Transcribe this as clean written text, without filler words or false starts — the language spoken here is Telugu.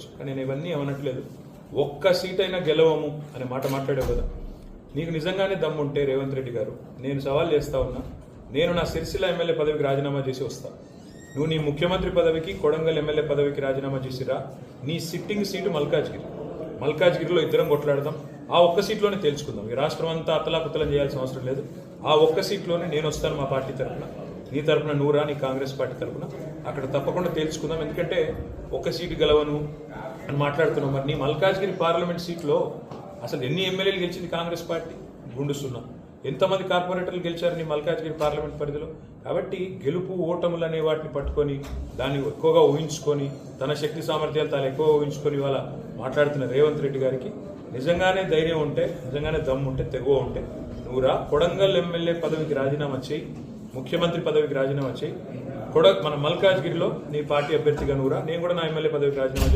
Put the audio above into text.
మాట్లాడుకోవచ్చు, కానీ నేను ఇవన్నీ ఏమనట్లేదు. ఒక్క సీట్ అయినా గెలవము అనే మాట మాట్లాడావు కదా. నీకు నిజంగానే దమ్ముంటే రేవంత్ రెడ్డి గారు, నేను సవాల్ చేస్తా ఉన్నా, నేను నా సిరిసిల్ల ఎమ్మెల్యే పదవికి రాజీనామా చేసి వస్తా. నువ్వు నీ ముఖ్యమంత్రి పదవికి, కొడంగల్ ఎమ్మెల్యే పదవికి రాజీనామా చేసిరా. నీ సిట్టింగ్ సీటు మల్కాజ్గిరిలో ఇద్దరం కొట్లాడదాం. ఆ ఒక్క సీట్లోనే తేల్చుకుందాం. ఈ రాష్ట్రం అంతా అతలాకుతలం చేయాల్సిన అవసరం లేదు. ఆ ఒక్క సీట్లోనే నేను వస్తాను మా పార్టీ తరఫున, నీ తరఫున నువ్వు రా, నీ కాంగ్రెస్ పార్టీ తరఫున. అక్కడ తప్పకుండా తేల్చుకుందాం. ఎందుకంటే ఒక్క సీటు గెలవను అని మాట్లాడుతున్నాం. మరి నీ మల్కాజ్గిరి పార్లమెంట్ సీట్లో అసలు ఎన్ని ఎమ్మెల్యేలు గెలిచింది కాంగ్రెస్ పార్టీ? గుండు సున్నా. ఎంతమంది కార్పొరేటర్లు గెలిచారు నీ మల్కాజ్గిరి పార్లమెంట్ పరిధిలో? కాబట్టి గెలుపు ఓటములు అనే వాటిని పట్టుకొని, దాన్ని ఎక్కువగా ఊహించుకొని, తన శక్తి సామర్థ్యాలు తాను ఎక్కువగా ఊహించుకొని ఇవాళ మాట్లాడుతున్న రేవంత్ రెడ్డి గారికి నిజంగానే ధైర్యం ఉంటే, నిజంగానే దమ్ము ఉంటే, తెగువ ఉంటే నువ్వు రా, కొడంగల్ ఎమ్మెల్యే పదవికి రాజీనామా చేయి, ముఖ్యమంత్రి పదవికి రాజీనామా చేయి. మన మల్కాజ్గిరిలో నీ పార్టీ అభ్యర్థిగా నువ్వు రా, నేను కూడా నా ఎమ్మెల్యే పదవికి రాజీనామా చేసి